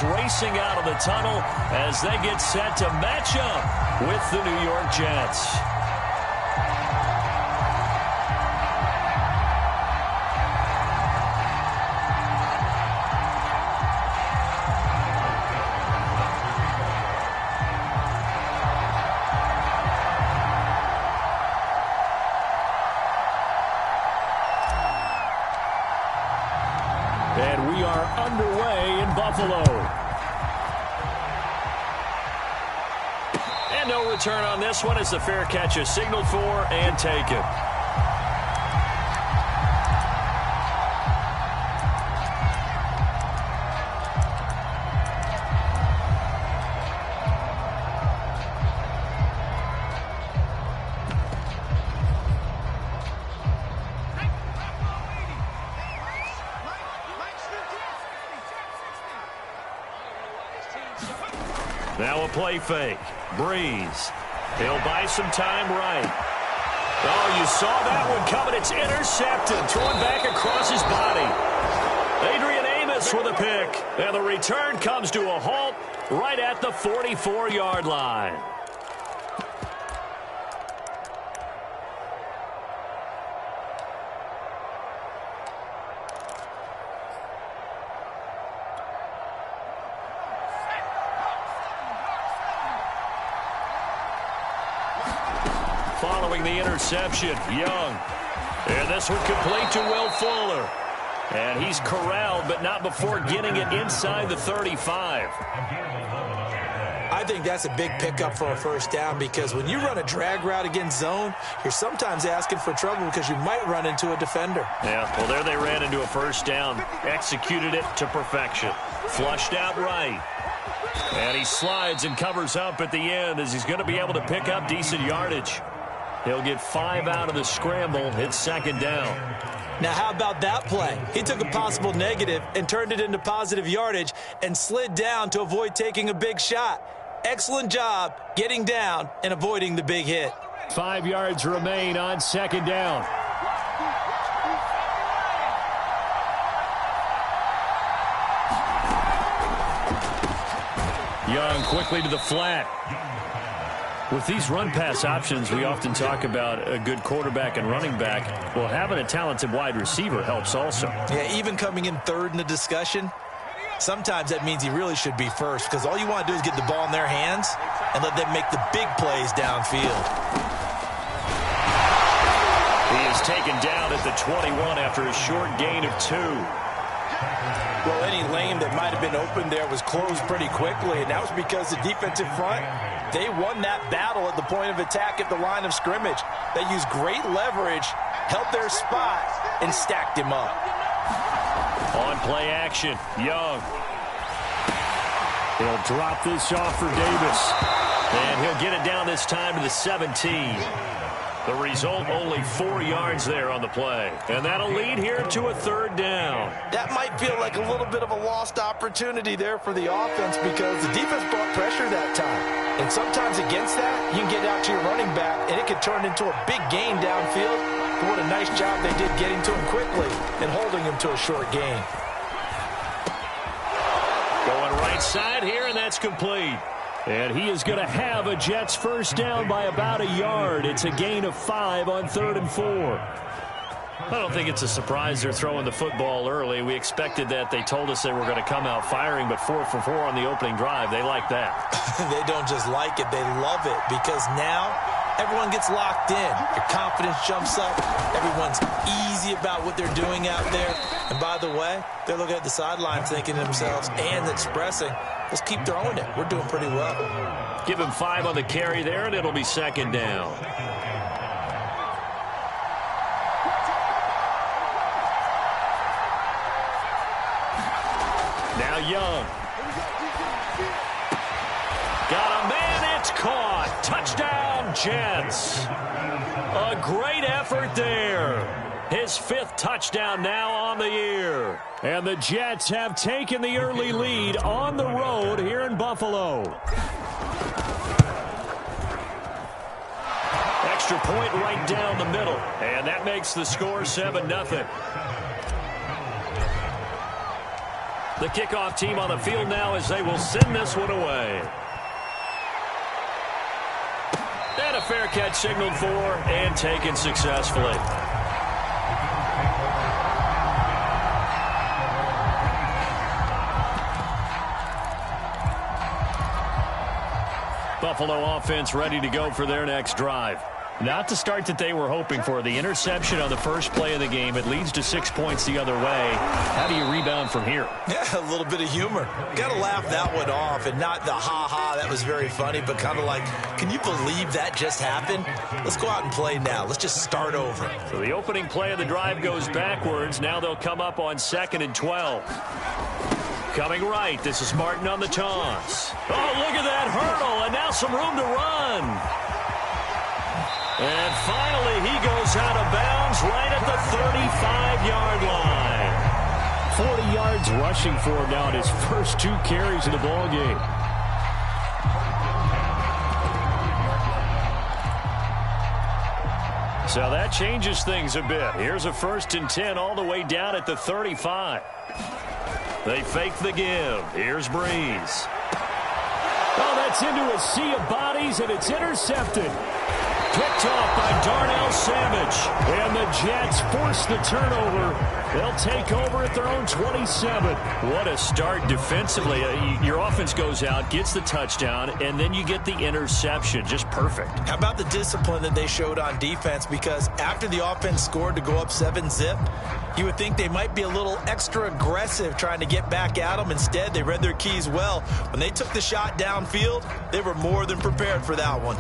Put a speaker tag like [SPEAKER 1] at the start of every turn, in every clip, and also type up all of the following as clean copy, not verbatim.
[SPEAKER 1] comes racing out of the tunnel as they get set to match up with the New York Jets. And we are underway in Buffalo. And no return on this one as the fair catch is signaled for and taken. Now a play fake. Breeze. He'll buy some time right. Oh, you saw that one coming. It's intercepted. Thrown back across his body. Adrian Amos with a pick. And the return comes to a halt right at the 44-yard line. Following the interception, Young. And this one complete to Will Fuller. And he's corralled, but not before getting it inside the 35.
[SPEAKER 2] I think that's a big pickup for a first down because when you run a drag route against zone, you're sometimes asking for trouble because you might run into a defender.
[SPEAKER 1] Yeah, well, there they ran into a first down. Executed it to perfection. Flushed out right. And he slides and covers up at the end as he's going to be able to pick up decent yardage. He'll get 5 out of the scramble. It's second down.
[SPEAKER 2] Now, how about that play? He took a possible negative and turned it into positive yardage and slid down to avoid taking a big shot. Excellent job getting down and avoiding the big hit.
[SPEAKER 1] 5 yards remain on second down. Young quickly to the flat. With these run-pass options, we often talk about a good quarterback and running back. Well, having a talented wide receiver helps also.
[SPEAKER 2] Yeah, even coming in third in the discussion, sometimes that means he really should be first because all you want to do is get the ball in their hands and let them make the big plays downfield.
[SPEAKER 1] He is taken down at the 21 after a short gain of 2.
[SPEAKER 3] Well, any lane that might have been open there was closed pretty quickly, and that was because the defensive front, they won that battle at the point of attack at the line of scrimmage. They used great leverage, held their spot, and stacked him up.
[SPEAKER 1] On play action, Young. He'll drop this off for Davis. And he'll get it down this time to the 17. The result, only 4 yards there on the play. And that'll lead here to a third down.
[SPEAKER 3] That might feel like a little bit of a lost opportunity there for the offense because the defense brought pressure that time. And sometimes against that, you can get out to your running back, and it could turn into a big gain downfield. But what a nice job they did getting to him quickly and holding him to a short gain.
[SPEAKER 1] Going right side here, and that's complete. And he is going to have a Jets first down by about a yard. It's a gain of 5 on 3rd and 4. I don't think it's a surprise they're throwing the football early. We expected that. They told us they were going to come out firing, but 4 for 4 on the opening drive. They like that.
[SPEAKER 2] They don't just like it. They love it because now everyone gets locked in. Your confidence jumps up. Everyone's easy about what they're doing out there. And by the way, they're looking at the sideline thinking to themselves and expressing, let's keep throwing it. We're doing pretty well.
[SPEAKER 1] Give him 5 on the carry there, and it'll be second down. Now Young. Got a man, it's caught. Touchdown, Jets. A great effort there. His 5th touchdown now on the year. And the Jets have taken the early lead on the road here in Buffalo. Extra point right down the middle. And that makes the score 7-0. The kickoff team on the field now as they will send this one away. And a fair catch signaled for and taken successfully. Buffalo offense ready to go for their next drive. Not the start that they were hoping for. The interception on the first play of the game. It leads to 6 points the other way. How do you rebound from here?
[SPEAKER 2] Yeah, a little bit of humor. Got to laugh that one off, and not the ha-ha, that was very funny, but kind of like, can you believe that just happened? Let's go out and play now. Let's just start over.
[SPEAKER 1] So the opening play of the drive goes backwards. Now they'll come up on 2nd and 12. Coming right, this is Martin on the toss. Oh, look at that hurdle, and now some room to run. And finally, he goes out of bounds right at the 35-yard line. 40 yards rushing for him now in his first 2 carries of the ball game. So that changes things a bit. Here's a 1st and 10 all the way down at the 35. They fake the give. Here's Breeze. Oh, that's into a sea of bodies, and it's intercepted. Picked off by Darnell Savage. And the Jets force the turnover. They'll take over at their own 27. What a start defensively. Your offense goes out, gets the touchdown, and then you get the interception. Just perfect. How
[SPEAKER 2] about the discipline that they showed on defense? Because after the offense scored to go up 7-zip, you would think they might be a little extra aggressive trying to get back at them. Instead, they read their keys well. When they took the shot downfield, they were more than prepared for that one.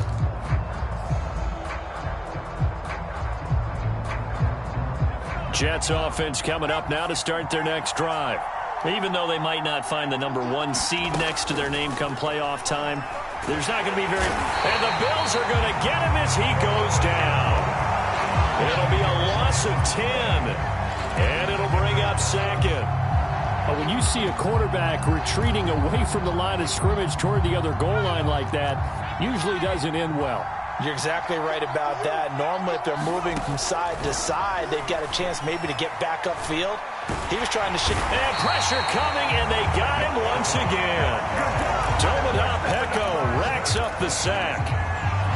[SPEAKER 1] Jets offense coming up now to start their next drive. Even though they might not find the number 1 seed next to their name come playoff time, there's not going to be very... And the Bills are going to get him as he goes down. It'll be a loss of 10. And it'll bring up 2nd.
[SPEAKER 4] When you see a quarterback retreating away from the line of scrimmage toward the other goal line like that, usually doesn't end well.
[SPEAKER 3] You're exactly right about that. Normally, if they're moving from side to side, they've got a chance maybe to get back upfield. He was trying to shift.
[SPEAKER 1] And pressure coming, and they got him once again. Dominic Pecco racks up the sack.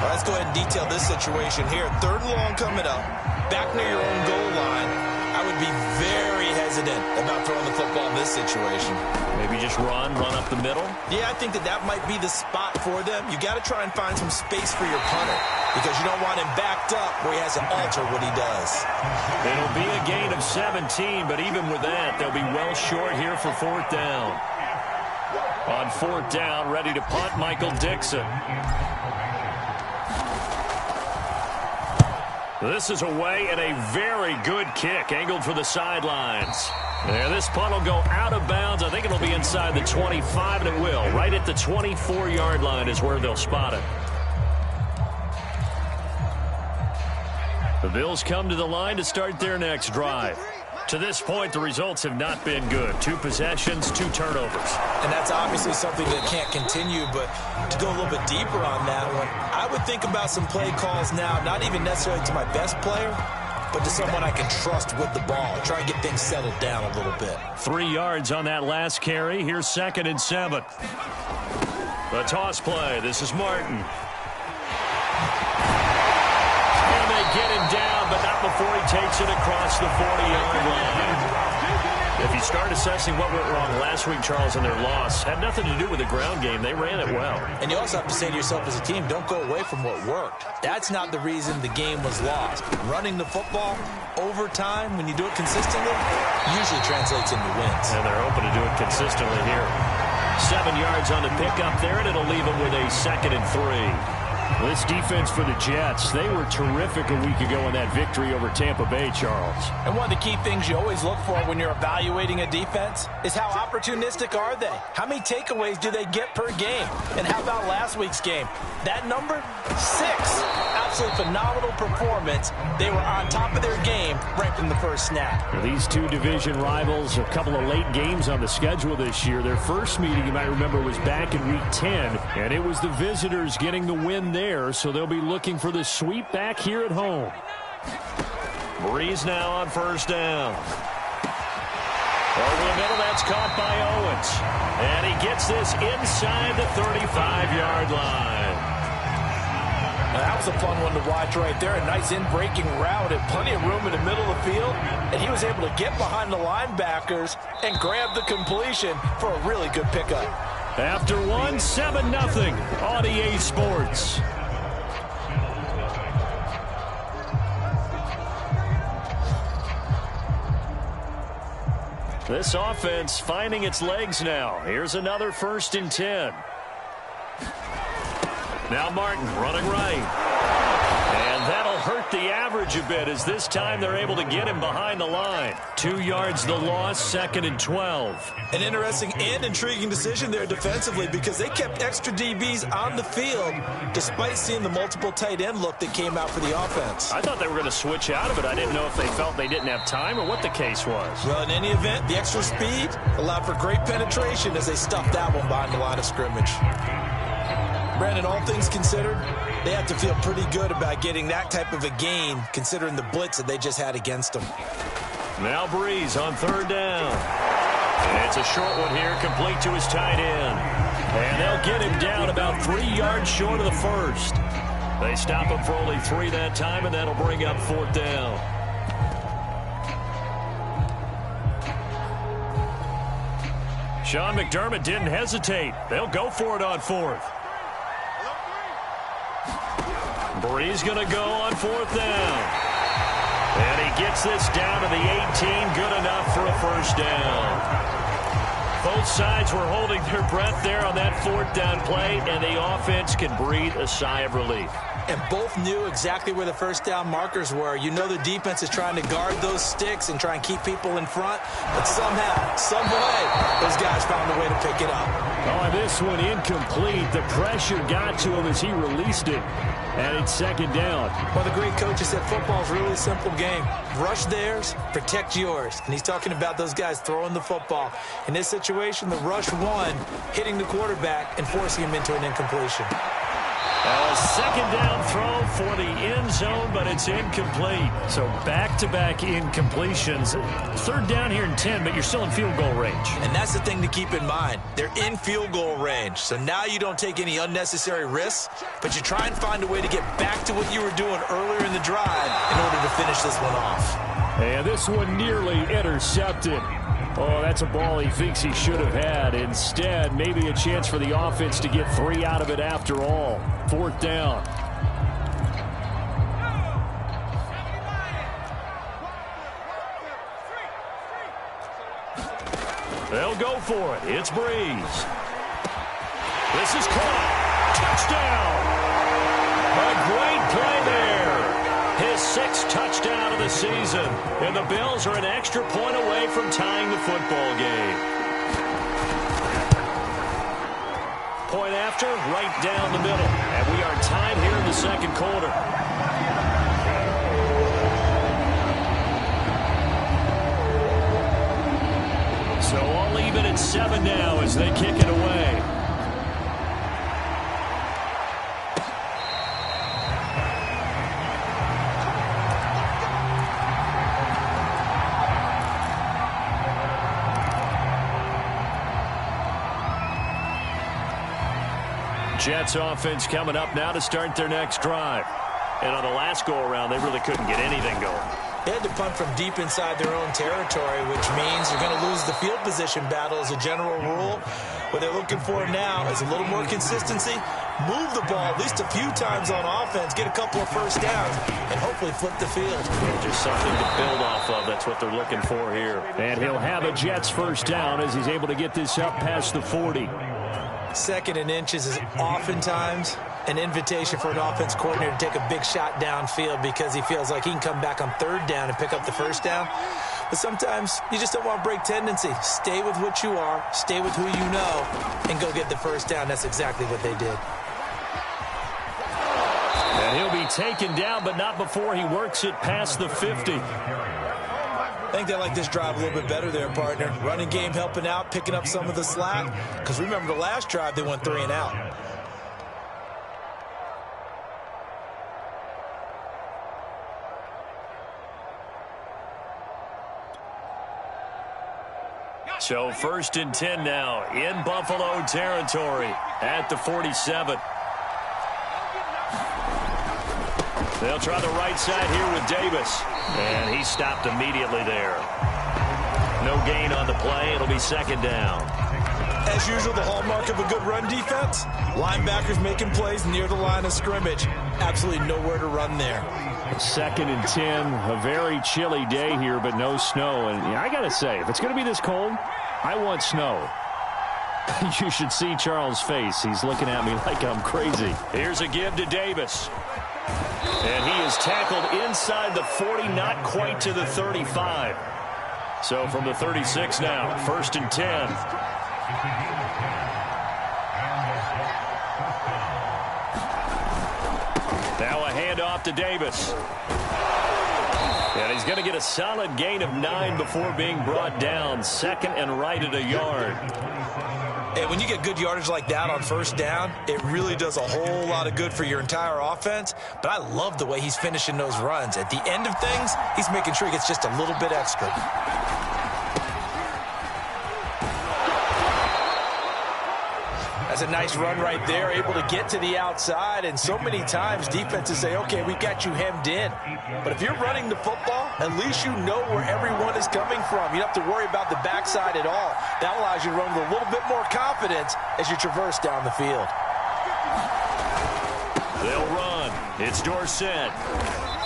[SPEAKER 2] Well, let's go ahead and detail this situation here. 3rd and long coming up, back near your own goal line. I would be very hesitant about throwing the football in this situation.
[SPEAKER 1] Maybe just run up the middle?
[SPEAKER 2] Yeah, I think that might be the spot for them. You got to try and find some space for your punter because you don't want him backed up where he has to alter what he does.
[SPEAKER 1] It'll be a gain of 17, but even with that, they'll be well short here for 4th down. On 4th down, ready to punt, Michael Dixon. This is away and a very good kick, angled for the sidelines. And this punt will go out of bounds. I think it'll be inside the 25, and it will. Right at the 24-yard line is where they'll spot it. The Bills come to the line to start their next drive. To this point, the results have not been good. 2 possessions, 2 turnovers.
[SPEAKER 2] And that's obviously something that can't continue, but to go a little bit deeper on that one, I would think about some play calls now, not even necessarily to my best player, but to someone I can trust with the ball. Try and get things settled down a little bit.
[SPEAKER 1] 3 yards on that last carry. Here's 2nd and 7. The toss play. This is Martin. And they get him down, but not before he takes it across the 40-yard line. If you start assessing what went wrong last week, Charles, in their loss, had nothing to do with the ground game. They ran it well.
[SPEAKER 2] And you also have to say to yourself as a team, don't go away from what worked. That's not the reason the game was lost. Running the football over time, when you do it consistently, usually translates into wins.
[SPEAKER 1] And they're hoping to do it consistently here. 7 yards on the pickup there, and it'll leave them with a 2nd and 3. This defense for the Jets, they were terrific a week ago in that victory over Tampa Bay, Charles.
[SPEAKER 3] And one of the key things you always look for when you're evaluating a defense is how opportunistic are they? How many takeaways do they get per game? And how about last week's game? That number? 6. Absolutely phenomenal performance. They were on top of their game right from the first snap.
[SPEAKER 4] These 2 division rivals, a couple of late games on the schedule this year. Their first meeting, you might remember, was back in week 10, and it was the visitors getting the win there, so they'll be looking for the sweep back here at home.
[SPEAKER 1] Breeze now on 1st down. Over the middle, that's caught by Owens. And he gets this inside the 35-yard line.
[SPEAKER 3] That was a fun one to watch right there. A nice in-breaking route and plenty of room in the middle of the field. And he was able to get behind the linebackers and grab the completion for a really good pickup.
[SPEAKER 1] After one, 7-0 on EA Sports. This offense finding its legs now. Here's another 1st and 10. Now Martin running right. And that'll hurt the average a bit as this time they're able to get him behind the line. 2 yards the loss, 2nd and 12.
[SPEAKER 2] An interesting and intriguing decision there defensively because they kept extra DBs on the field despite seeing the multiple tight end look that came out for the offense.
[SPEAKER 1] I thought they were going to switch out of it. I didn't know if they felt they didn't have time or what the case was.
[SPEAKER 2] Well, in any event, the extra speed allowed for great penetration as they stuffed that one behind the line of scrimmage. Brandon, all things considered, they have to feel pretty good about getting that type of a gain considering the blitz that they just had against them.
[SPEAKER 1] Now Breeze on 3rd down. And it's a short one here, complete to his tight end. And they'll get him down about 3 yards short of the first. They stop him for only 3 that time, and that'll bring up 4th down. Sean McDermott didn't hesitate. They'll go for it on 4th. Breeze going to go on 4th down. And he gets this down to the 18. Good enough for a 1st down. Both sides were holding their breath there on that 4th down play, and the offense can breathe a sigh of relief.
[SPEAKER 2] And both knew exactly where the 1st down markers were. You know the defense is trying to guard those sticks and try and keep people in front, but somehow, some way, those guys found a way to pick it up.
[SPEAKER 1] Oh, and this one incomplete. The pressure got to him as he released it. And it's 2nd down.
[SPEAKER 2] Well, the great coaches said football is really a simple game. Rush theirs, protect yours. And he's talking about those guys throwing the football. In this situation, the rush one, hitting the quarterback and forcing him into an incompletion.
[SPEAKER 1] A 2nd down throw for the end zone, but it's incomplete. So back-to-back incompletions. 3rd down here in 10, but you're still in field goal range.
[SPEAKER 2] And that's the thing to keep in mind. They're in field goal range. So now you don't take any unnecessary risks, but you try and find a way to get back to what you were doing earlier in the drive in order to finish this one off.
[SPEAKER 1] And this one nearly intercepted. Oh, that's a ball he thinks he should have had. Instead, maybe a chance for the offense to get 3 out of it after all. 4th down. They'll go for it. It's Breeze. This is caught. Touchdown. A great play there. His 6th touchdown of the season. And the Bills are an extra point away from tying the football game. Point after, right down the middle. And we are tied here in the 2nd quarter. So all even at 7 now as they kick it away. Jets offense coming up now to start their next drive. And on the last go-around, they really couldn't get anything going.
[SPEAKER 2] They had to punt from deep inside their own territory, which means you're going to lose the field position battle as a general rule. What they're looking for now is a little more consistency, move the ball at least a few times on offense, get a couple of 1st downs, and hopefully flip the field.
[SPEAKER 1] Just something to build off of. That's what they're looking for here. And he'll have a Jets 1st down as he's able to get this up past the 40.
[SPEAKER 2] 2nd and inches is oftentimes an invitation for an offense coordinator to take a big shot downfield because he feels like he can come back on 3rd down and pick up the 1st down. But sometimes you just don't want to break tendency. Stay with what you are, stay with who you know, and go get the 1st down. That's exactly what they did.
[SPEAKER 1] And he'll be taken down, but not before he works it past the 50.
[SPEAKER 2] I think they like this drive a little bit better there, partner. Running game helping out, picking up some of the slack. Because remember the last drive, they went 3 and out.
[SPEAKER 1] So 1st and 10 now in Buffalo territory at the 47. They'll try the right side here with Davis. And he stopped immediately there. No gain on the play. It'll be 2nd down.
[SPEAKER 2] As usual, the hallmark of a good run defense, linebackers making plays near the line of scrimmage. Absolutely nowhere to run there.
[SPEAKER 4] 2nd and 10, a very chilly day here, but no snow. And I got to say, if it's going to be this cold, I want snow. You should see Charles' face. He's looking at me like I'm crazy.
[SPEAKER 1] Here's a give to Davis. And he is tackled inside the 40, not quite to the 35. So from the 36 now, 1st and 10. Now a handoff to Davis. And he's going to get a solid gain of 9 before being brought down. 2nd and right at a yard.
[SPEAKER 2] And when you get good yardage like that on 1st down, it really does a whole lot of good for your entire offense. But I love the way he's finishing those runs. At the end of things, he's making sure he gets just a little bit extra. That's a nice run right there, able to get to the outside. And so many times defenses say, okay, we got you hemmed in. But if you're running the football, at least you know where everyone is coming from. You don't have to worry about the backside at all. That allows you to run with a little bit more confidence as you traverse down the field.
[SPEAKER 1] They'll run. It's Dorsett.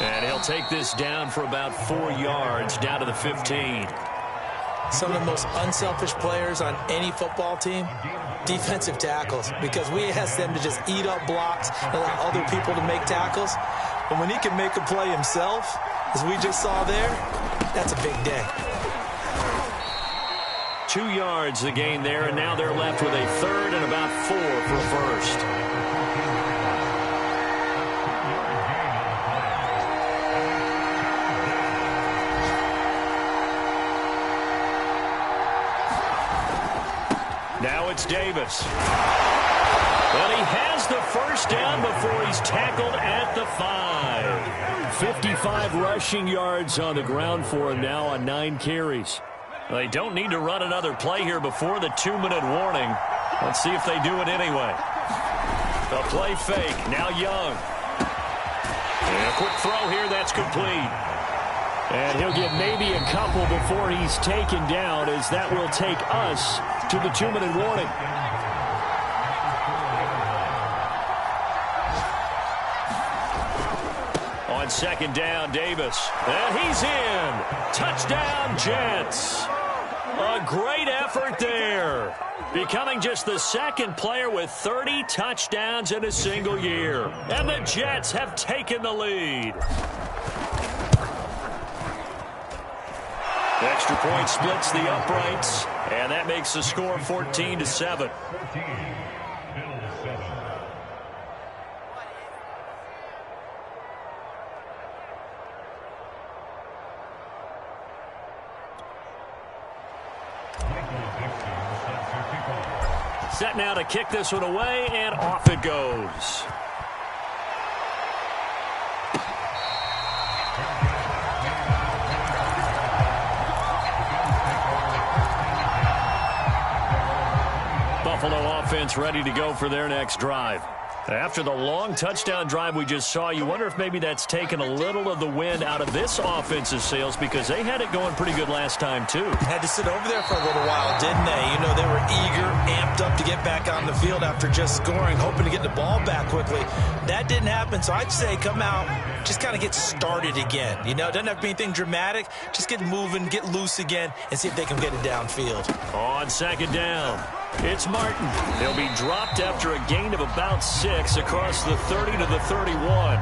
[SPEAKER 1] And he'll take this down for about 4 yards, down to the 15.
[SPEAKER 2] Some of the most unselfish players on any football team, defensive tackles, because we ask them to just eat up blocks and allow other people to make tackles. But when he can make a play himself, as we just saw there, that's a big day.
[SPEAKER 1] 2 yards the gain there, and now they're left with a 3rd and about 4 for 1st. Now it's Davis. Well, he has the 1st down before he's tackled at the 5.
[SPEAKER 4] 55 rushing yards on the ground for him now on 9 carries.
[SPEAKER 1] They don't need to run another play here before the 2-minute warning. Let's see if they do it anyway. A play fake. Now Young. And a quick throw here. That's complete.
[SPEAKER 4] And he'll get maybe a couple before he's taken down, as that will take us to the 2-minute warning.
[SPEAKER 1] On 2nd down, Davis. And he's in. Touchdown, Jets. A great effort there. Becoming just the 2nd player with 30 touchdowns in a single year. And the Jets have taken the lead. The extra point splits the uprights, and that makes the score 14-7. Set now to kick this one away, and off it goes. Buffalo offense ready to go for their next drive. After the long touchdown drive we just saw, you wonder if maybe that's taken a little of the wind out of this offense's sails, because they had it going pretty good last time, too.
[SPEAKER 2] Had to sit over there for a little while, didn't they? You know, they were eager, amped up to get back on the field after just scoring, hoping to get the ball back quickly. That didn't happen, so I'd say come out, just kind of get started again. You know, it doesn't have to be anything dramatic. Just get moving, get loose again, and see if they can get it downfield.
[SPEAKER 1] On 2nd down, it's Martin. He'll be dropped after a gain of about 6 across the 30 to the 31.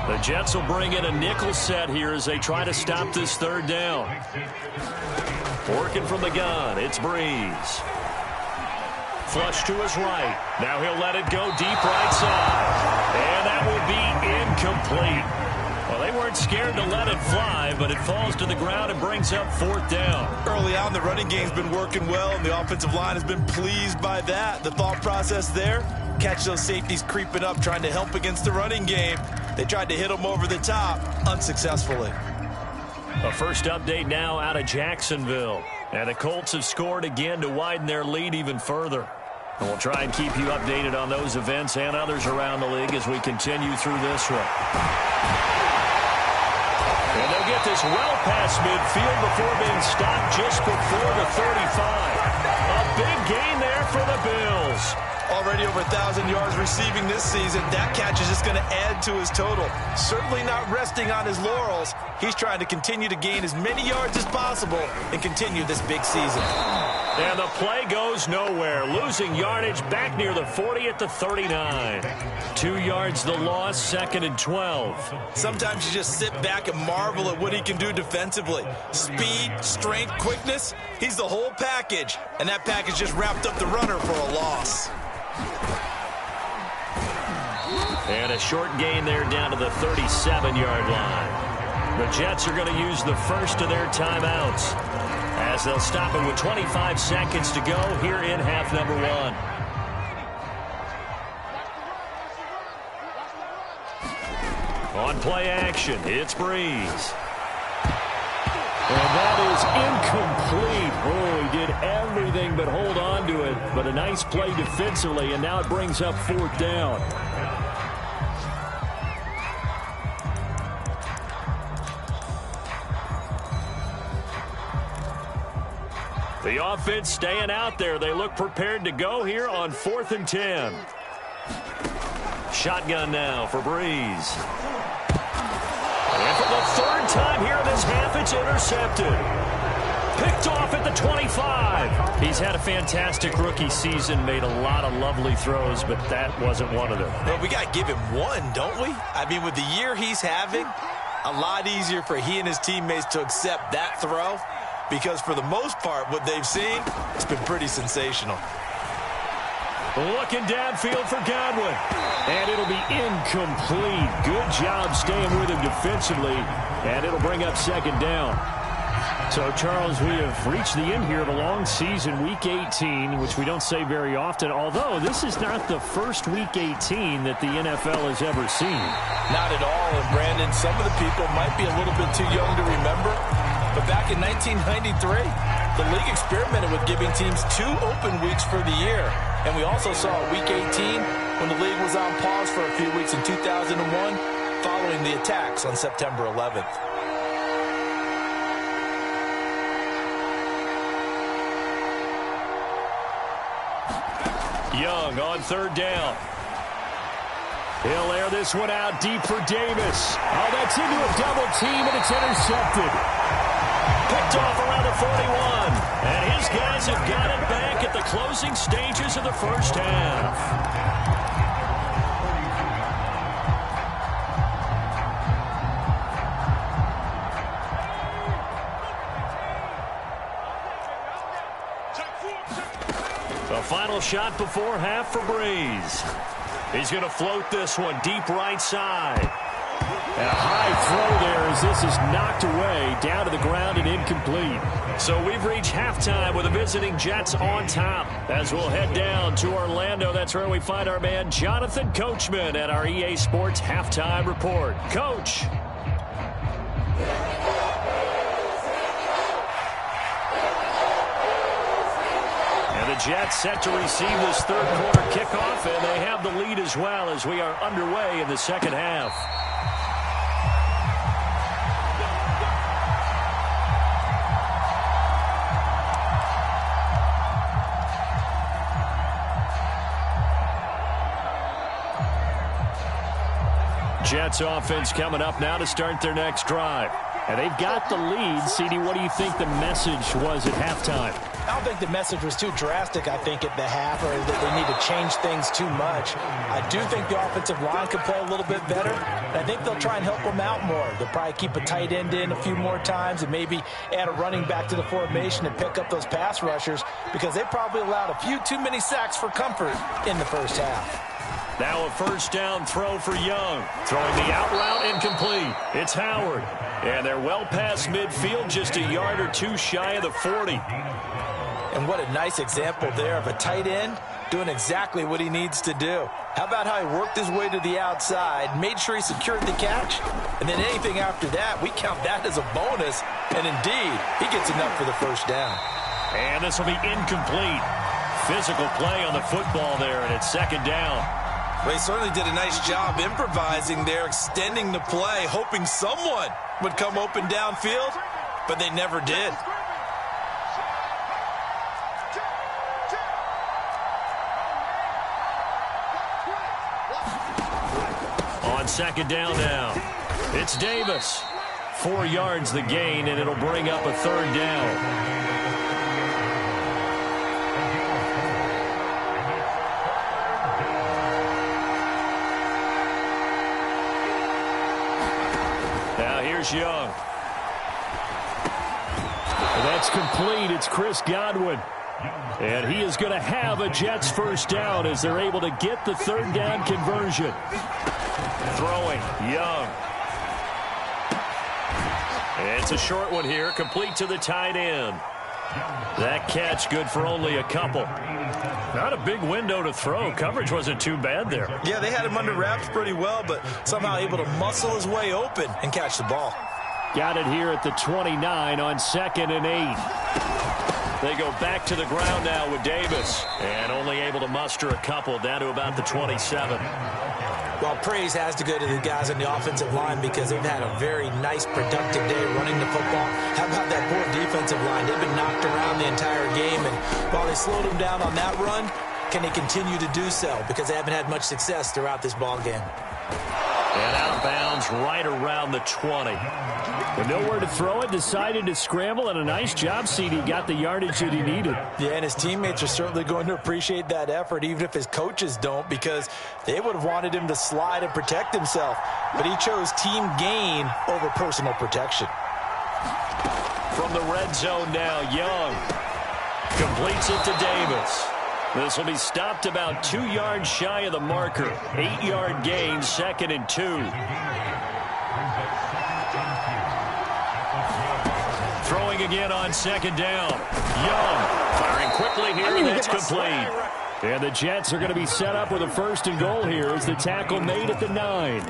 [SPEAKER 1] The Jets will bring in a nickel set here as they try to stop this 3rd down. Working from the gun, it's Breeze. Flush to his right. Now he'll let it go deep right side. And that will be incomplete. Well, they weren't scared to let it fly, but it falls to the ground and brings up 4th down.
[SPEAKER 2] Early on, the running game's been working well, and the offensive line has been pleased by that. The thought process there, catch those safeties creeping up, trying to help against the running game. They tried to hit them over the top, unsuccessfully.
[SPEAKER 1] A first update now out of Jacksonville. And the Colts have scored again to widen their lead even further. And we'll try and keep you updated on those events and others around the league as we continue through this one. And they'll get this well past midfield before being stopped just before the 35. A big gain there for the Bills.
[SPEAKER 3] Already over 1,000 yards receiving this season. That catch is just going to add to his total. Certainly not resting on his laurels. He's trying to continue to gain as many yards as possible and continue this big season.
[SPEAKER 1] And the play goes nowhere. Losing yardage back near the 40 at the 39. 2 yards the loss, 2nd and 12.
[SPEAKER 3] Sometimes you just sit back and marvel at what he can do defensively. Speed, strength, quickness. He's the whole package. And that package just wrapped up the runner for a loss.
[SPEAKER 1] And a short gain there down to the 37-yard line. The Jets are going to use the first of their timeouts as they'll stop it with 25 seconds to go here in half number 1. On play action, it's Breeze. And that is incomplete. Oh, he did everything but hold on to it. But a nice play defensively, and now it brings up 4th down. The offense staying out there. They look prepared to go here on 4th and 10. Shotgun now for Breeze. And for the 3rd time here in this half, it's intercepted. Picked off at the 25. He's had a fantastic rookie season, made a lot of lovely throws, but that wasn't one of them.
[SPEAKER 3] Well, we got to give him one, don't we? I mean, with the year he's having, a lot easier for he and his teammates to accept that throw because for the most part, what they've seen, it's been pretty sensational.
[SPEAKER 1] Looking downfield for Godwin. And it'll be incomplete. Good job staying with him defensively. And it'll bring up 2nd down. So, Charles, we have reached the end here of a long season, Week 18, which we don't say very often, although this is not the first Week 18 that the NFL has ever seen.
[SPEAKER 3] Not at all. And, Brandon, some of the people might be a little bit too young to remember, but back in 1993, the league experimented with giving teams 2 open weeks for the year. And we also saw Week 18 when the league was on pause for a few weeks in 2001 following the attacks on September 11th.
[SPEAKER 1] Young on 3rd down. He'll air this one out deep for Davis. Oh, that's into a double team, and it's intercepted. Picked off around the 41. And his guys have got it back at the closing stages of the first half. The final shot before half for Breeze. He's going to float this one deep right side. And a high throw there as this is knocked away, down to the ground and incomplete. So we've reached halftime with the visiting Jets on top. As we'll head down to Orlando, that's where we find our man Jonathan Coachman at our EA Sports Halftime Report. Coach. And the Jets set to receive this 3rd quarter kickoff, and they have the lead as well as we are underway in the 2nd half. Jets offense coming up now to start their next drive. And they've got the lead. CD, what do you think the message was at halftime?
[SPEAKER 5] I don't think the message was too drastic, I think, at the half, or that they need to change things too much. I do think the offensive line could play a little bit better, and I think they'll try and help them out more. They'll probably keep a tight end in a few more times and maybe add a running back to the formation and pick up those pass rushers because they probably allowed a few too many sacks for comfort in the first half.
[SPEAKER 1] Now a 1st down throw for Young. Throwing the out route incomplete. It's Howard. And they're well past midfield, just a yard or 2 shy of the 40.
[SPEAKER 3] And what a nice example there of a tight end doing exactly what he needs to do. How about how he worked his way to the outside, made sure he secured the catch, and then anything after that, we count that as a bonus. And indeed, he gets enough for the 1st down.
[SPEAKER 1] And this will be incomplete. Physical play on the football there, and it's second down.
[SPEAKER 2] Well, he certainly did a nice job improvising there, extending the play, hoping someone would come open downfield, but they never did.
[SPEAKER 1] On second down now, it's Davis. 4 yards the gain, and it'll bring up a third down. Young. That's complete. It's Chris Godwin. And he is going to have a Jets first down as they're able to get the third down conversion. Throwing, Young. It's a short one here, complete to the tight end. That catch good for only a couple. Not a big window to throw. Coverage wasn't too bad there.
[SPEAKER 2] Yeah, they had him under wraps pretty well, but somehow able to muscle his way open and catch the ball.
[SPEAKER 1] Got it here at the 29 on 2nd and 8. They go back to the ground now with Davis. And only able to muster a couple down to about the 27.
[SPEAKER 5] Well, praise has to go to the guys on the offensive line because they've had a very nice, productive day running the football. How about that poor defensive line? They've been knocked around the entire game, and while they slowed them down on that run, can they continue to do so? Because they haven't had much success throughout this ball game.
[SPEAKER 1] And out of bounds right around the 20. With nowhere to throw it, decided to scramble, and a nice job, CD. Got the yardage that he needed.
[SPEAKER 5] Yeah, and his teammates are certainly going to appreciate that effort, even if his coaches don't, because they would have wanted him to slide and protect himself. But he chose team gain over personal protection.
[SPEAKER 1] From the red zone now, Young completes it to Davis. This will be stopped about 2 yards shy of the marker. 8-yard gain, 2nd and 2. Throwing again on second down. Young firing quickly here, and that's complete. And the Jets are going to be set up with a 1st and goal here as the tackle made at the 9.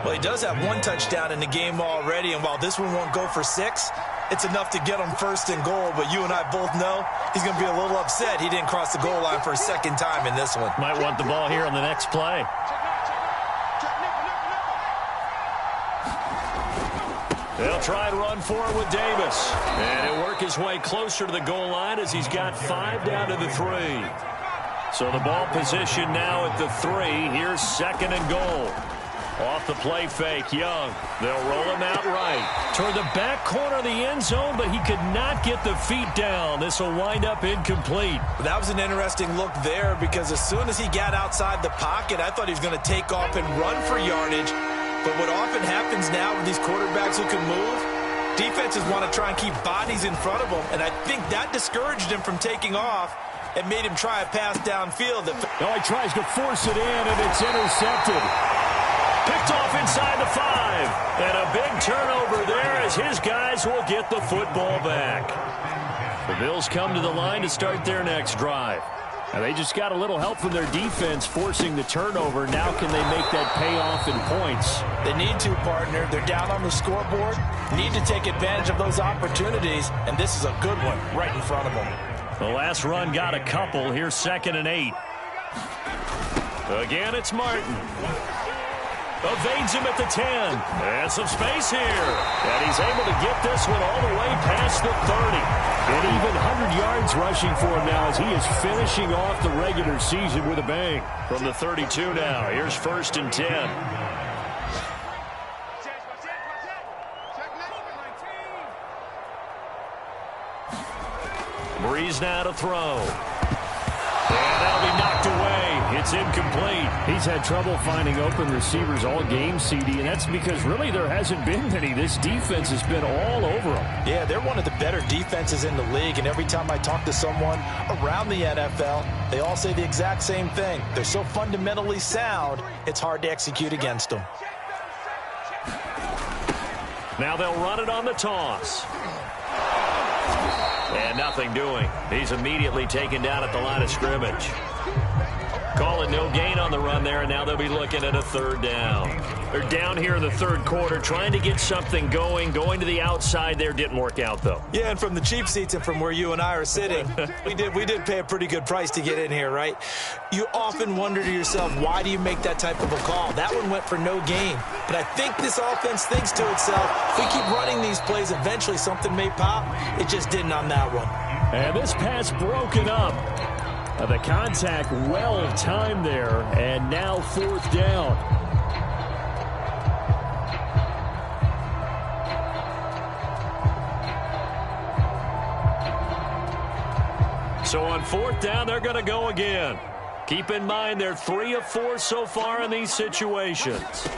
[SPEAKER 2] Well, he does have 1 touchdown in the game already, and while this one won't go for 6, it's enough to get him 1st and goal. But you and I both know he's going to be a little upset he didn't cross the goal line for a 2nd time in this one.
[SPEAKER 1] Might want the ball here on the next play. They'll try and run forward with Davis. And he'll work his way closer to the goal line as he's got 5 down to the 3. So the ball position now at the 3. Here's 2nd and goal. Off the play fake, Young. They'll roll him out right. Toward the back corner of the end zone, but he could not get the feet down. This will wind up incomplete.
[SPEAKER 2] That was an interesting look there because as soon as he got outside the pocket, I thought he was going to take off and run for yardage. But what often happens now with these quarterbacks who can move, defenses want to try and keep bodies in front of them, and I think that discouraged him from taking off and made him try a pass downfield.
[SPEAKER 1] Now he tries to force it in, and it's intercepted. Picked off inside the 5. And a big turnover there as his guys will get the football back. The Bills come to the line to start their next drive. And they just got a little help from their defense forcing the turnover. Now can they make that pay off in points?
[SPEAKER 5] They need to, partner. They're down on the scoreboard. Need to take advantage of those opportunities. And this is a good one right in front of them.
[SPEAKER 1] The last run got a couple. Here's 2nd and 8. Again, it's Martin. Evades him at the 10. And some space here. And he's able to get this one all the way past the 30. And even 100 yards rushing for him now as he is finishing off the regular season with a bang. From the 32 now, here's 1st and 10. Breeze now to throw. And that'll be knocked away. It's incomplete. He's had trouble finding open receivers all game, CD, and that's because really there hasn't been many. This defense has been all over them.
[SPEAKER 5] Yeah, they're one of the better defenses in the league, and every time I talk to someone around the NFL, they all say the exact same thing. They're so fundamentally sound, it's hard to execute against them.
[SPEAKER 1] Now they'll run it on the toss. And nothing doing. He's immediately taken down at the line of scrimmage. Call it no gain on the run there, and now they'll be looking at a third down. They're down here in the third quarter, trying to get something going. Going to the outside there didn't work out, though.
[SPEAKER 2] Yeah, and from the cheap seats and from where you and I are sitting, we did pay a pretty good price to get in here, right? You often wonder to yourself, why do you make that type of a call? That one went for no gain. But I think this offense thinks to itself, if we keep running these plays, eventually something may pop. It just didn't on that one.
[SPEAKER 1] And this pass broken up. The contact well timed there, and now fourth down. So on fourth down, they're going to go again. Keep in mind, they're 3 of 4 so far in these situations.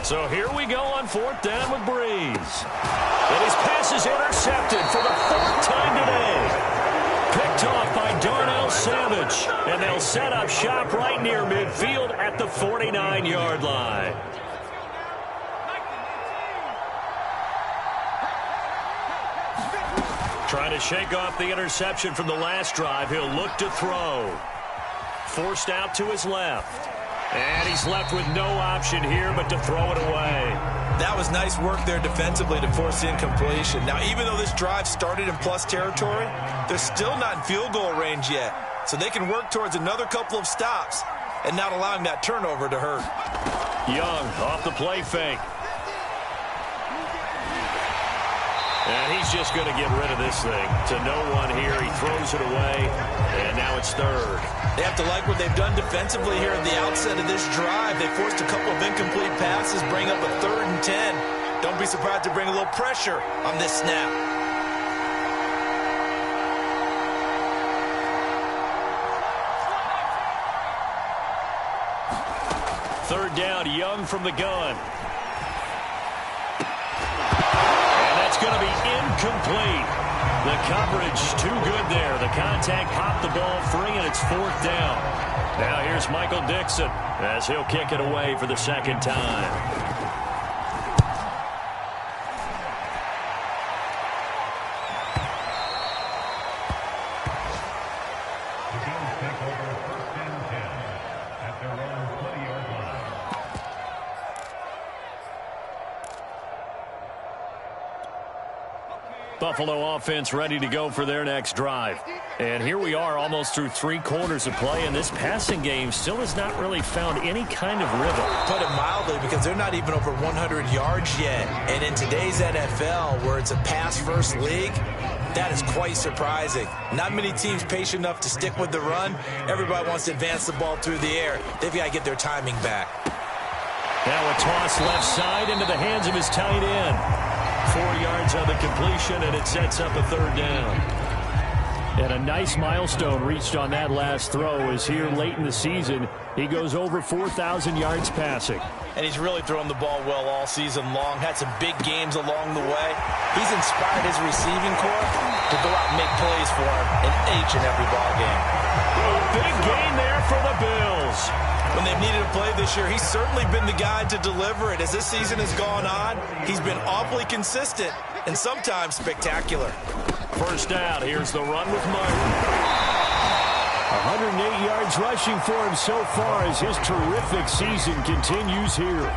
[SPEAKER 1] So here we go on fourth down with Breeze. And his pass is intercepted for the 4th time today. Picked off by Darnell Savage. And they'll set up shop right near midfield at the 49-yard line. Trying to shake off the interception from the last drive. He'll look to throw. Forced out to his left. And he's left with no option here but to throw it away.
[SPEAKER 2] That was nice work there defensively to force the incompletion. Now, even though this drive started in plus territory, they're still not in field goal range yet. So they can work towards another couple of stops and not allowing that turnover to hurt.
[SPEAKER 1] Young off the play fake. And he's just going to get rid of this thing to no one here. He throws it away, and now it's third.
[SPEAKER 2] They have to like what they've done defensively here at the outset of this drive. They forced a couple of incomplete passes, bring up a 3rd and 10. Don't be surprised to bring a little pressure on this snap.
[SPEAKER 1] Third down, Young from the gun. Going to be incomplete. The coverage too good there. The contact popped the ball free, and it's 4th down. Now here's Michael Dixon as he'll kick it away for the 2nd time. Buffalo offense ready to go for their next drive. And here we are almost through 3 quarters of play, and this passing game still has not really found any kind of rhythm.
[SPEAKER 2] Put it mildly, because they're not even over 100 yards yet. And in today's NFL, where it's a pass-first league, that is quite surprising. Not many teams patient enough to stick with the run. Everybody wants to advance the ball through the air. They've got to get their timing back.
[SPEAKER 1] Now a toss left side into the hands of his tight end. 4 yards on the completion, and it sets up a 3rd down. And a nice milestone reached on that last throw is here late in the season. He goes over 4,000 yards passing.
[SPEAKER 5] And he's really thrown the ball well all season long. Had some big games along the way. He's inspired his receiving corps to go out and make plays for him in each and every ball game.
[SPEAKER 1] Big gain there for the Bills.
[SPEAKER 2] When they've needed a play this year, he's certainly been the guy to deliver it. As this season has gone on, he's been awfully consistent and sometimes spectacular.
[SPEAKER 1] First down, here's the run with Martin. 108 yards rushing for him so far as his terrific season continues here.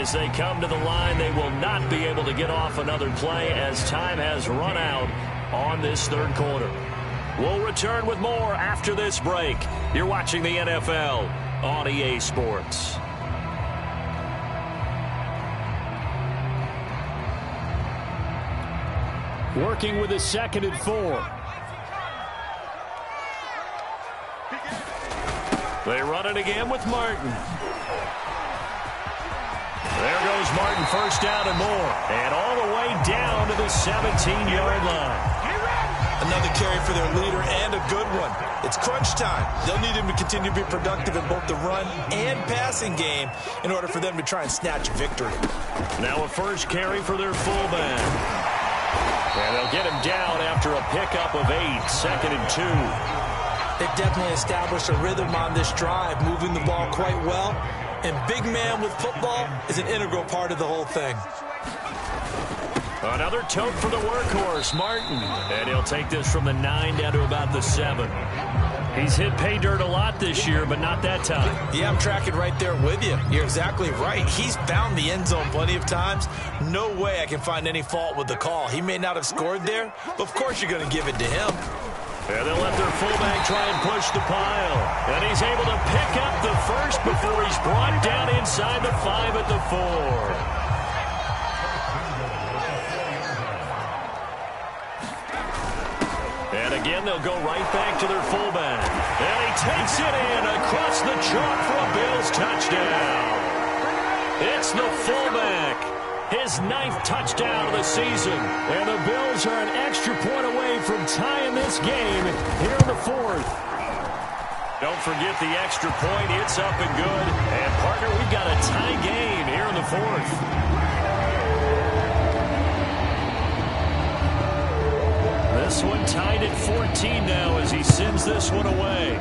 [SPEAKER 1] As they come to the line, they will not be able to get off another play as time has run out on this 3rd quarter. We'll return with more after this break. You're watching the NFL on EA Sports. Working with a 2nd and 4. They run it again with Martin. There goes Martin, first down and more. And all the way down to the 17-yard line.
[SPEAKER 2] Another carry for their leader and a good one. It's crunch time. They'll need him to continue to be productive in both the run and passing game in order for them to try and snatch a victory.
[SPEAKER 1] Now a first carry for their fullback. And they'll get him down after a pickup of 8, 2nd and 2.
[SPEAKER 2] They've definitely established a rhythm on this drive, moving the ball quite well. And big man with football is an integral part of the whole thing.
[SPEAKER 1] Another tote for the workhorse, Martin. And he'll take this from the 9 down to about the 7. He's hit pay dirt a lot this year, but not that time.
[SPEAKER 2] Yeah, I'm tracking right there with you. You're exactly right. He's found the end zone plenty of times. No way I can find any fault with the call. He may not have scored there, but of course you're going to give it to him.
[SPEAKER 1] And they'll let their fullback try and push the pile. And he's able to pick up the first before he's brought down inside the 5 at the 4. And again, they'll go right back to their fullback. And he takes it in across the chalk for a Bills touchdown. It's the fullback. His 9th touchdown of the season. And the Bills are an extra point away from tying this game here in the 4th. Don't forget the extra point. It's up and good. And, partner, we've got a tie game here in the 4th. This one tied at 14 now as he sends this one away.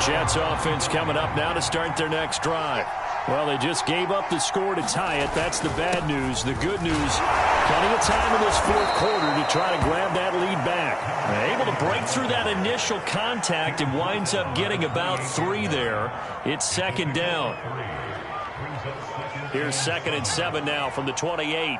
[SPEAKER 1] Jets offense coming up now to start their next drive. Well, they just gave up the score to tie it. That's the bad news. The good news, plenty of time in this 4th quarter to try to grab that lead back. They're able to break through that initial contact and winds up getting about 3 there. It's 2nd down. Here's 2nd and 7 now from the 28.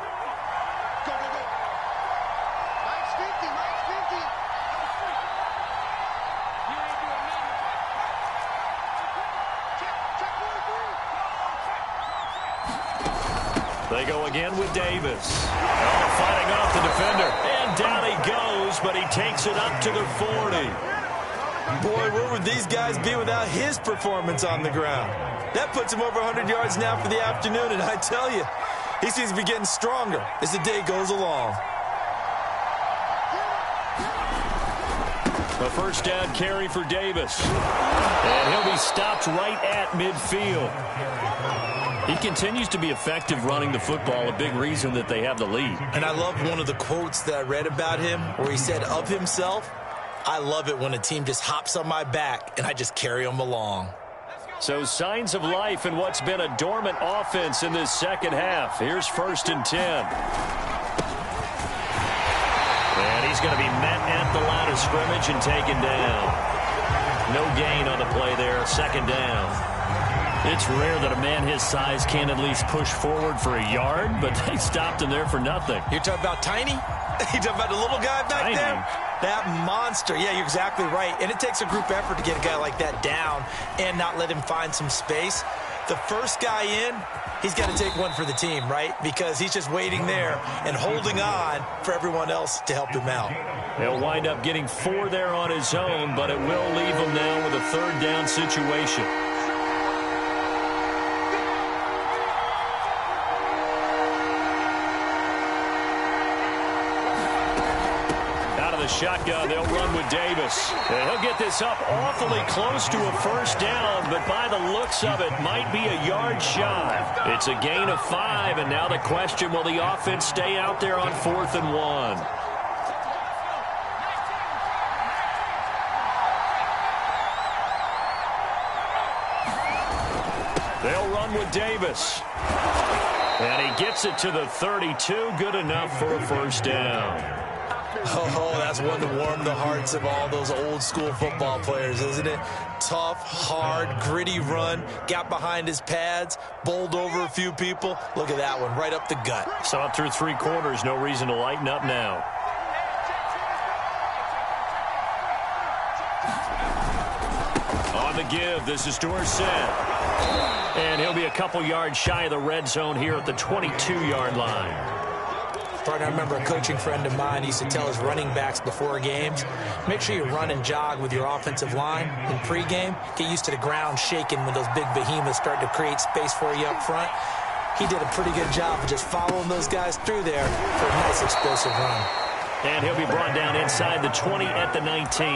[SPEAKER 1] They go again with Davis. Oh, fighting off the defender. And down he goes, but he takes it up to the 40.
[SPEAKER 2] Boy, where would these guys be without his performance on the ground? That puts him over 100 yards now for the afternoon, and I tell you, he seems to be getting stronger as the day goes along.
[SPEAKER 1] A 1st down carry for Davis. And he'll be stopped right at midfield. He continues to be effective running the football, a big reason that they have the lead.
[SPEAKER 2] And I love one of the quotes that I read about him where he said of himself, I love it when a team just hops on my back and I just carry them along.
[SPEAKER 1] So signs of life in what's been a dormant offense in this 2nd half. Here's 1st and 10. And he's going to be met at the line of scrimmage and taken down. No gain on the play there, 2nd down. It's rare that a man his size can at least push forward for a yard, but they stopped him there for nothing.
[SPEAKER 2] You're talking about Tiny? You're talking about the little guy back there? That monster. Yeah, you're exactly right. And it takes a group effort to get a guy like that down and not let him find some space. The first guy in, he's got to take one for the team, right? Because he's just waiting there and holding on for everyone else to help him out.
[SPEAKER 1] He'll wind up getting 4 there on his own, but it will leave him now with a 3rd down situation. Shotgun, they'll run with Davis. And he'll get this up awfully close to a 1st down, but by the looks of it, might be a yard shy. It's a gain of 5, and now the question, will the offense stay out there on 4th and 1? They'll run with Davis. And he gets it to the 32, good enough for a 1st down.
[SPEAKER 2] Oh, that's one to warm the hearts of all those old school football players, isn't it? Tough, hard, gritty run, got behind his pads, bowled over a few people. Look at that one, right up the gut.
[SPEAKER 1] Saw it through 3 quarters, no reason to lighten up now. On the give, this is Dorsett. And he'll be a couple yards shy of the red zone here at the 22-yard line.
[SPEAKER 5] Partner, I remember a coaching friend of mine used to tell his running backs before games, make sure you run and jog with your offensive line in pregame. Get used to the ground shaking when those big behemoths start to create space for you up front. He did a pretty good job of just following those guys through there for a nice explosive run.
[SPEAKER 1] And he'll be brought down inside the 20 at the 19.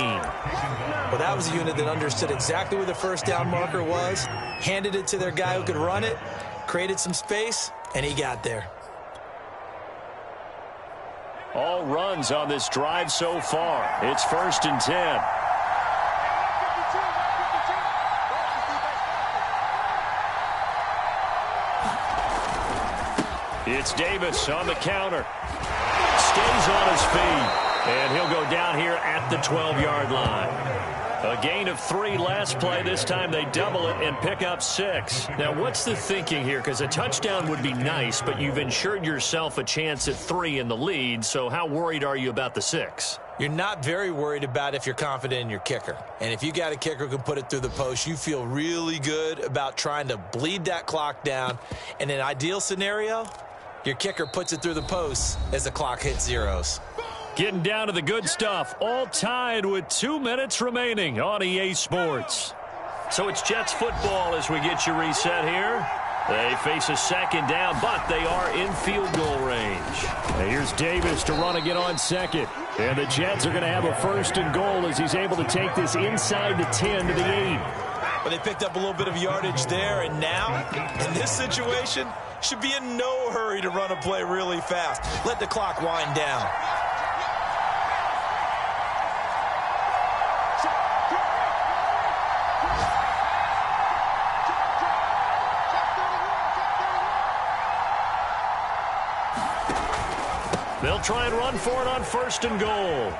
[SPEAKER 5] Well, that was a unit that understood exactly where the 1st down marker was, handed it to their guy who could run it,
[SPEAKER 2] created some space, and he got there.
[SPEAKER 1] All runs on this drive so far. It's 1st and 10. It's Davis on the counter. Stays on his feet. And he'll go down here at the 12-yard line. A gain of 3 last play. This time they double it and pick up 6. Now, what's the thinking here? Because a touchdown would be nice, but you've ensured yourself a chance at 3 in the lead. So how worried are you about the 6?
[SPEAKER 2] You're not very worried about if you're confident in your kicker. And if you got a kicker who can put it through the post, you feel really good about trying to bleed that clock down. In an ideal scenario, your kicker puts it through the post as the clock hits zeros.
[SPEAKER 1] Getting down to the good stuff, all tied with 2 minutes remaining on EA Sports. So it's Jets football as we get you reset here. They face a 2nd down, but they are in field goal range. And here's Davis to run again on 2nd. And the Jets are going to have a 1st and goal as he's able to take this inside the 10 to the 8.
[SPEAKER 2] But they picked up a little bit of yardage there, and now, in this situation, should be in no hurry to run a play really fast. Let the clock wind down.
[SPEAKER 1] They'll try and run for it on 1st and goal.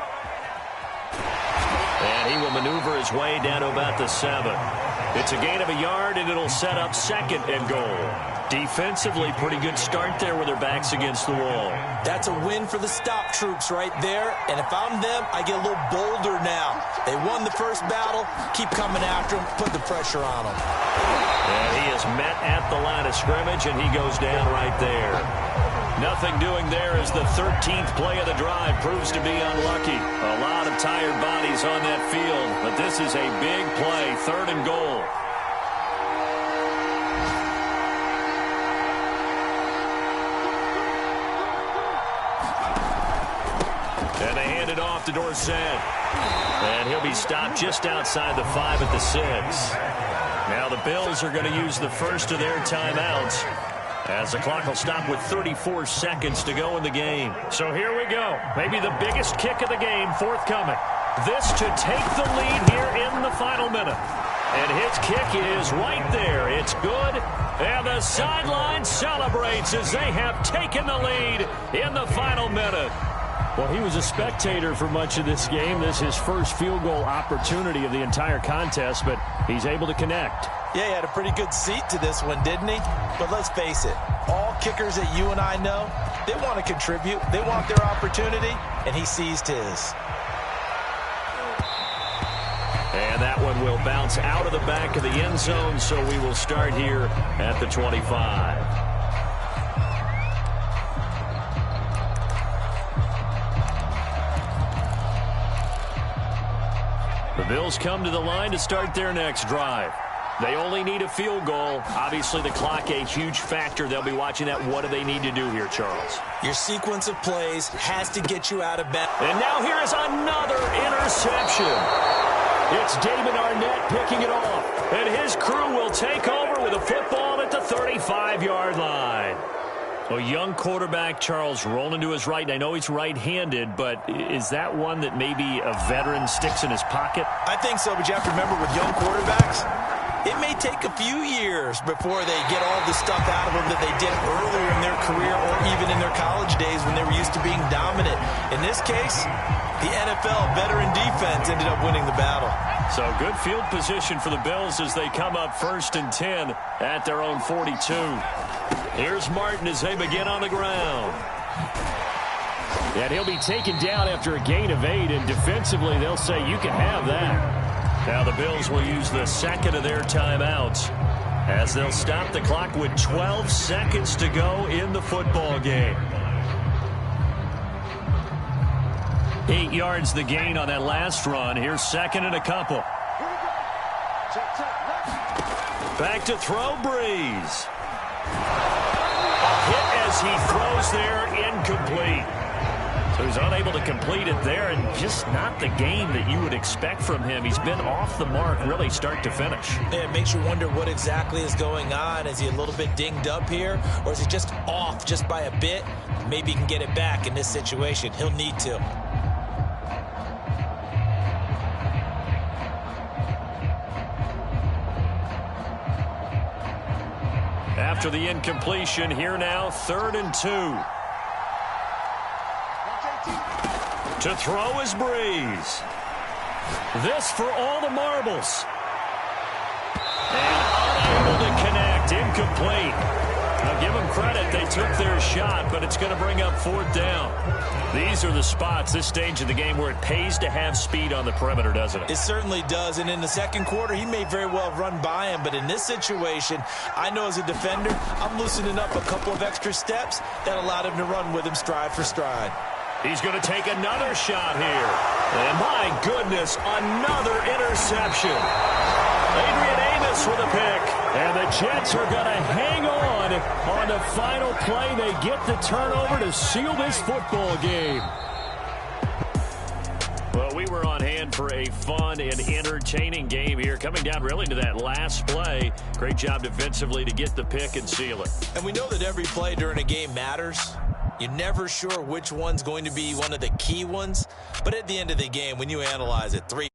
[SPEAKER 1] And he will maneuver his way down to about the 7. It's a gain of a yard, and it'll set up 2nd and goal. Defensively, pretty good start there with their backs against the wall.
[SPEAKER 2] That's a win for the stop troops right there. And if I'm them, I get a little bolder now. They won the first battle. Keep coming after them. Put the pressure on them.
[SPEAKER 1] And he is met at the line of scrimmage, and he goes down right there. Nothing doing there as the 13th play of the drive proves to be unlucky. A lot of tired bodies on that field, but this is a big play, 3rd and goal. And they hand it off to Dorsett. And he'll be stopped just outside the 5 at the 6. Now the Bills are going to use the first of their timeouts, as the clock will stop with 34 seconds to go in the game. So here we go. Maybe the biggest kick of the game forthcoming. This to take the lead here in the final minute. And his kick is right there. It's good. And the sideline celebrates as they have taken the lead in the final minute. Well, he was a spectator for much of this game. This is his first field goal opportunity of the entire contest, but he's able to connect.
[SPEAKER 5] Yeah, he had a pretty good seat to this one, didn't he? But let's face it, all kickers that you and I know, they want to contribute. They want their opportunity, and he seized his.
[SPEAKER 1] And that one will bounce out of the back of the end zone, so we will start here at the 25. The Bills come to the line to start their next drive. They only need a field goal. Obviously, the clock a huge factor. They'll be watching that. What do they need to do here, Charles?
[SPEAKER 2] Your sequence of plays has to get you out of bed.
[SPEAKER 1] And now here is another interception. It's David Arnett picking it off. And his crew will take over with a football at the 35-yard line. A young quarterback, Charles, rolling to his right. And I know he's right-handed, but is that one that maybe a veteran sticks in his pocket?
[SPEAKER 2] I think so, but you have to remember with young quarterbacks, it may take a few years before they get all the stuff out of them that they did earlier in their career or even in their college days when they were used to being dominant. In this case, the NFL veteran defense ended up winning the battle.
[SPEAKER 1] So good field position for the Bills as they come up 1st and 10 at their own 42. Here's Martin as they begin on the ground. And he'll be taken down after a gain of 8, and defensively they'll say you can have that. Now the Bills will use the second of their timeouts as they'll stop the clock with 12 seconds to go in the football game. 8 yards the gain on that last run. Here's 2nd and a couple. Back to throw, Breeze. A hit as he throws there, incomplete. who's unable to complete it there, and just not the game that you would expect from him. He's been off the mark really start to finish.
[SPEAKER 2] Yeah, it makes you wonder what exactly is going on. Is he a little bit dinged up here, or is he just off just by a bit? Maybe he can get it back in this situation. He'll need to.
[SPEAKER 1] After the incompletion, here now, 3rd and 2. To throw is Breeze. This for all the marbles. And unable to connect, incomplete. I'll give them credit, they took their shot, but it's going to bring up 4th down. These are the spots, this stage of the game, where it pays to have speed on the perimeter, doesn't it?
[SPEAKER 2] It certainly does, and in the second quarter, he may very well run by him, but in this situation, I know as a defender, I'm loosening up a couple of extra steps that allowed him to run with him stride for stride.
[SPEAKER 1] He's going to take another shot here. And my goodness, another interception. Adrian Amos with a pick. And the Jets are going to hang on the final play. They get the turnover to seal this football game. Well, we were on hand for a fun and entertaining game here, coming down really to that last play. Great job defensively to get the pick and seal it.
[SPEAKER 2] And we know that every play during a game matters. You're never sure which one's going to be one of the key ones. But at the end of the game, when you analyze it, 3